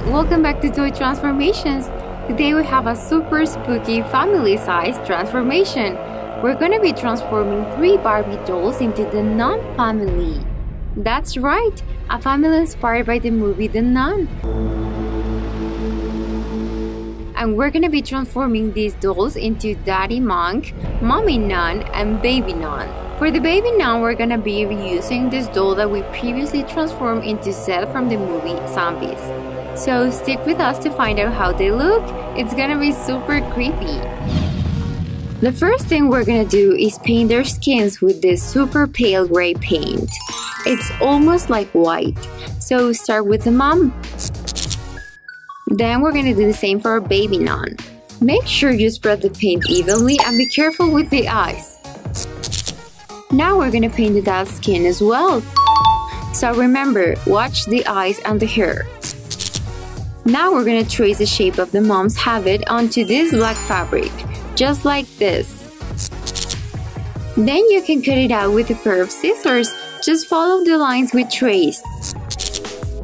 welcome back to Toy Transformations. Today we have a super spooky family-sized transformation. We're gonna be transforming 3 Barbie dolls into the Nun Family. That's right, a family inspired by the movie The Nun. And we're gonna be transforming these dolls into Daddy Monk, Mommy Nun, and Baby Nun. For the Baby Nun, we're gonna be reusing this doll that we previously transformed into Zed from the movie Zombies. So stick with us to find out how they look. It's gonna be super creepy. The first thing we're gonna do is paint their skins with this super pale gray paint. It's almost like white. So start with the mom. Then we're gonna do the same for our Baby Nun. Make sure you spread the paint evenly and be careful with the eyes. Now we're gonna paint the dad's skin as well. So remember, watch the eyes and the hair. Now we're gonna trace the shape of the mom's habit onto this black fabric, just like this. Then you can cut it out with a pair of scissors. Just follow the lines we traced.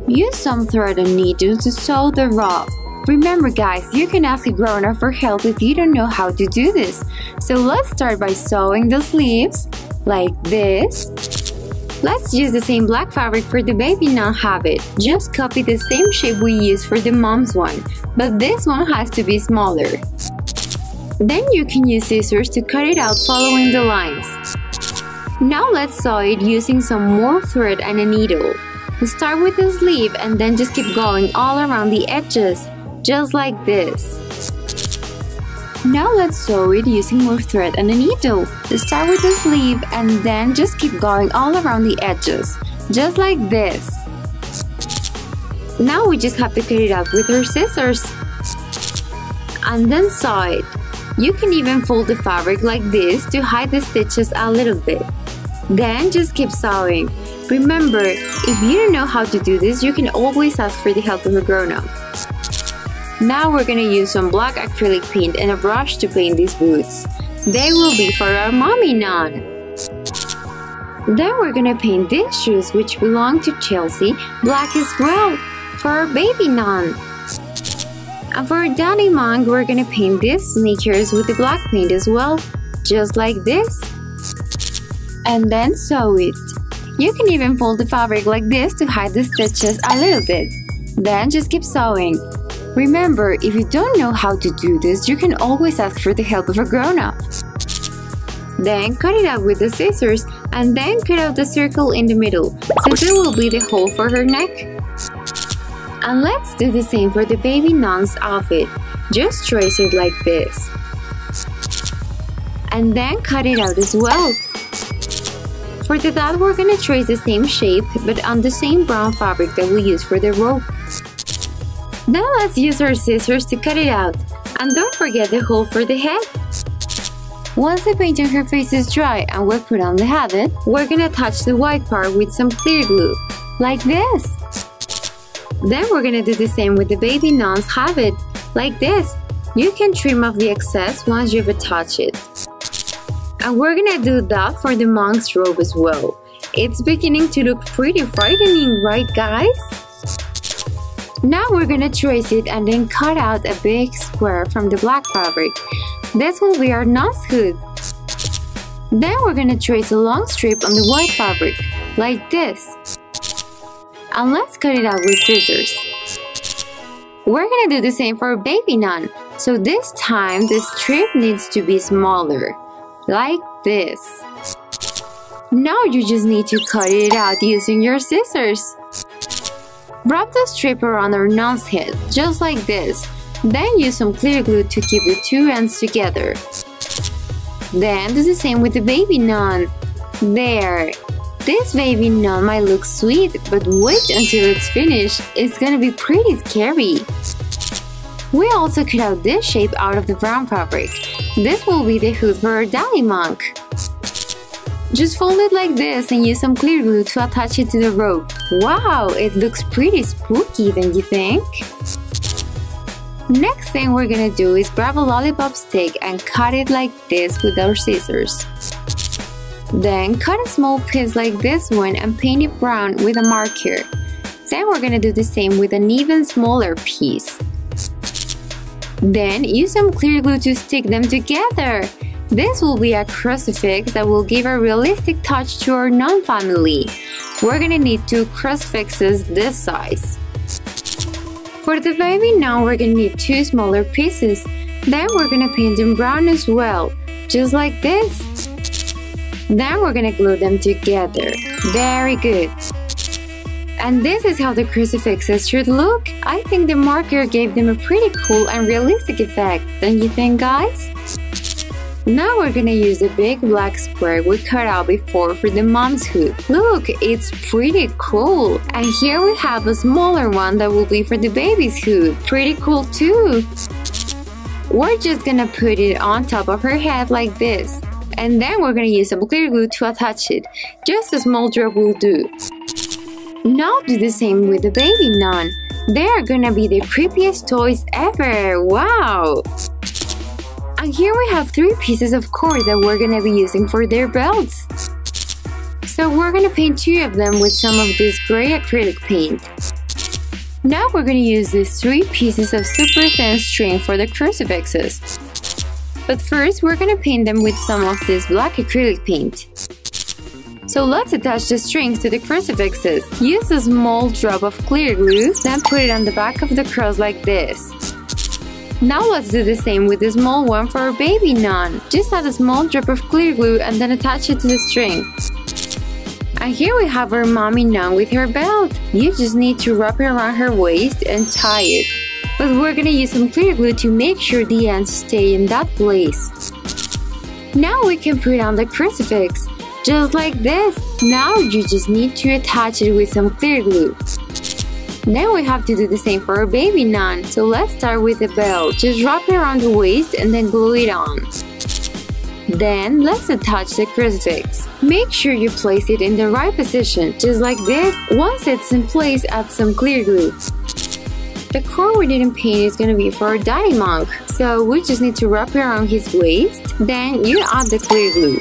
Use some thread and needle to sew the ruff. Remember guys, you can ask a grown-up for help if you don't know how to do this. So let's start by sewing the sleeves, like this. Let's use the same black fabric for the Baby Nun habit. Just copy the same shape we used for the mom's one, but this one has to be smaller. Then you can use scissors to cut it out following the lines. Now let's sew it using some more thread and a needle. Start with the sleeve and then just keep going all around the edges, just like this. Now let's sew it using more thread and a needle. Start with the sleeve and then just keep going all around the edges, just like this. Now we just have to cut it out with our scissors. And then sew it. You can even fold the fabric like this to hide the stitches a little bit. Then just keep sewing. Remember, if you don't know how to do this, you can always ask for the help of a grown-up. Now we're gonna use some black acrylic paint and a brush to paint these boots. They will be for our Mommy Nun. Then we're gonna paint these shoes, which belong to Chelsea, black as well, for our Baby Nun. And for our Daddy Monk, we're gonna paint these sneakers with the black paint as well, just like this. And then sew it. You can even fold the fabric like this to hide the stitches a little bit. Then just keep sewing. Remember, if you don't know how to do this, you can always ask for the help of a grown-up. Then cut it out with the scissors and then cut out the circle in the middle, since it will be the hole for her neck. And let's do the same for the Baby Nun's outfit. Just trace it like this. And then cut it out as well. For the dad, we're gonna trace the same shape, but on the same brown fabric that we used for the rope. Now let's use our scissors to cut it out. And don't forget the hole for the head. Once the paint on her face is dry and we've put on the habit, we're gonna attach the white part with some clear glue, like this. Then we're gonna do the same with the Baby Nun's habit, like this. You can trim off the excess once you've attached it. And we're gonna do that for the monk's robe as well. It's beginning to look pretty frightening, right guys? Now we're gonna trace it and then cut out a big square from the black fabric. This will be our nun's hood. Then we're gonna trace a long strip on the white fabric, like this. And let's cut it out with scissors. We're gonna do the same for our Baby Nun. So this time the strip needs to be smaller, like this. Now you just need to cut it out using your scissors. Wrap the strip around our nun's head, just like this. Then use some clear glue to keep the two ends together. Then do the same with the Baby Nun. There! This Baby Nun might look sweet, but wait until it's finished. It's gonna be pretty scary. We also cut out this shape out of the brown fabric. This will be the hood for our Daddy Monk. Just fold it like this and use some clear glue to attach it to the rope. Wow, it looks pretty spooky, don't you think? Next thing we're gonna do is grab a lollipop stick and cut it like this with our scissors. Then cut a small piece like this one and paint it brown with a marker. Then we're gonna do the same with an even smaller piece. Then use some clear glue to stick them together. This will be a crucifix that will give a realistic touch to our Nun family. We're gonna need 2 crucifixes this size. For the baby nun, we're gonna need 2 smaller pieces. Then we're gonna paint them brown as well, just like this. Then we're gonna glue them together. Very good. And this is how the crucifixes should look. I think the marker gave them a pretty cool and realistic effect, don't you think, guys? Now we're gonna use the big black square we cut out before for the mom's hood. Look, it's pretty cool. And here we have a smaller one that will be for the baby's hood. Pretty cool too. We're just gonna put it on top of her head like this. And then we're gonna use some clear glue to attach it. Just a small drop will do. Now do the same with the baby nun. They are gonna be the creepiest toys ever. Wow! And here we have 3 pieces of cord that we're gonna be using for their belts. So we're gonna paint 2 of them with some of this gray acrylic paint. Now we're gonna use these 3 pieces of super thin string for the crucifixes. But first we're gonna paint them with some of this black acrylic paint. So let's attach the strings to the crucifixes. Use a small drop of clear glue, then put it on the back of the cross like this. Now let's do the same with the small one for our baby nun. Just add a small drop of clear glue and then attach it to the string. And here we have our mommy nun with her belt. You just need to wrap it around her waist and tie it. But we're gonna use some clear glue to make sure the ends stay in that place. Now we can put on the crucifix. Just like this. Now you just need to attach it with some clear glue. Then we have to do the same for our baby nun. So let's start with the belt. Just wrap it around the waist and then glue it on. Then let's attach the crucifix. Make sure you place it in the right position, just like this. Once it's in place, add some clear glue. The cord we didn't paint is gonna be for our daddy monk. So we just need to wrap it around his waist. Then you add the clear glue.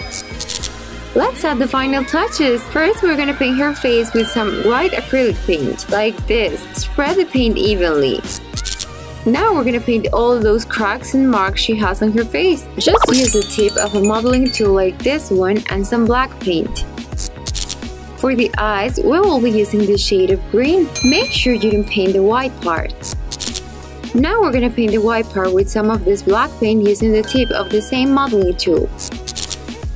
Let's add the final touches. First, we're gonna paint her face with some white acrylic paint, like this. Spread the paint evenly. Now we're gonna paint all those cracks and marks she has on her face. Just use the tip of a modeling tool like this one and some black paint. For the eyes, we will be using the shade of green. Make sure you don't paint the white part. Now we're gonna paint the white part with some of this black paint using the tip of the same modeling tool.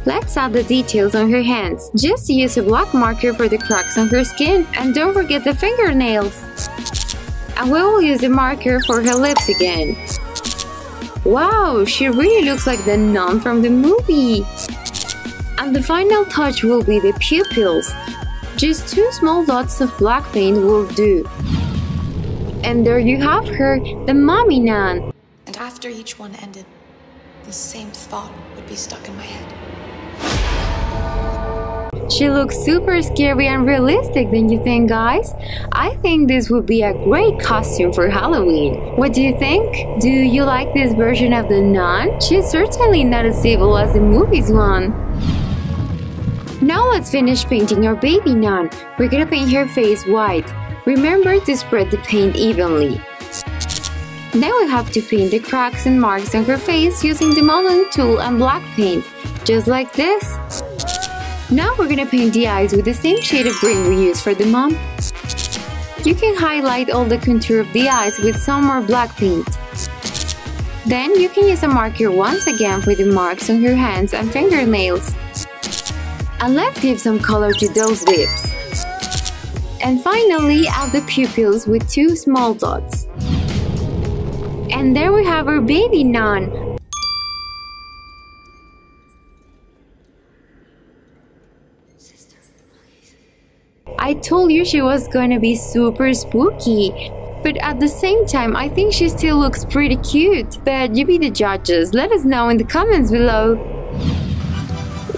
Let's add the details on her hands. Just use a black marker for the cracks on her skin. And don't forget the fingernails. And we will use the marker for her lips again. Wow, she really looks like the nun from the movie. And the final touch will be the pupils. Just 2 small dots of black paint will do. And there you have her, the mommy nun. And after each one ended, the same thought would be stuck in my head. She looks super scary and realistic, don't you think, guys? I think this would be a great costume for Halloween. What do you think? Do you like this version of the nun? She's certainly not as evil as the movies one. Now let's finish painting our baby nun. We're gonna paint her face white. Remember to spread the paint evenly. Then we have to paint the cracks and marks on her face using the modeling tool and black paint, just like this. Now we're gonna paint the eyes with the same shade of green we used for the mom. You can highlight all the contour of the eyes with some more black paint. Then you can use a marker once again for the marks on her hands and fingernails. And let's give some color to those lips. And finally, add the pupils with 2 small dots. And there we have our baby nun. I told you she was gonna be super spooky. But at the same time, I think she still looks pretty cute. But you be the judges. Let us know in the comments below.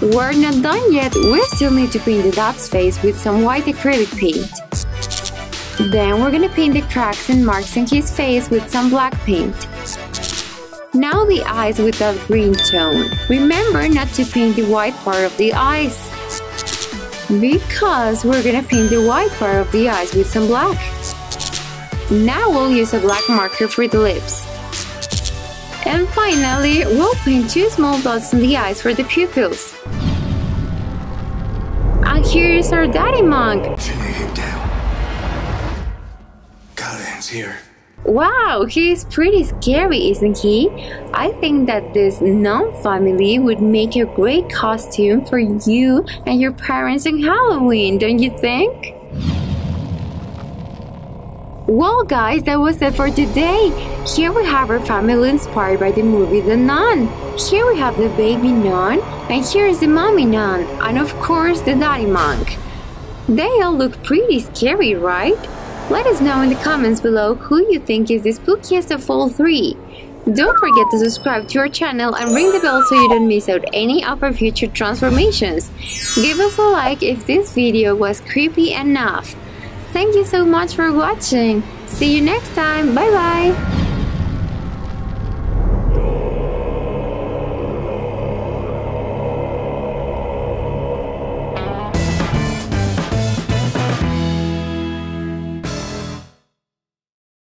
We're not done yet. We still need to paint the dad's face with some white acrylic paint. Then we're gonna paint the cracks and marks on his face with some black paint. Now the eyes with that green tone. Remember not to paint the white part of the eyes. Because we're gonna paint the white part of the eyes with some black. Now we'll use a black marker for the lips. And finally, we'll paint 2 small dots in the eyes for the pupils. And here's our daddy monk. Lay him down. God ends here. Wow, he's pretty scary, isn't he? I think that this Nun Family would make a great costume for you and your parents on Halloween, don't you think? Well guys, that was it for today. Here we have our family inspired by the movie The Nun. Here we have the baby nun, and here is the mommy nun, and of course the daddy monk. They all look pretty scary, right? Let us know in the comments below who you think is the spookiest of all 3. Don't forget to subscribe to our channel and ring the bell so you don't miss out any of our future transformations. Give us a like if this video was creepy enough. Thank you so much for watching. See you next time. Bye bye.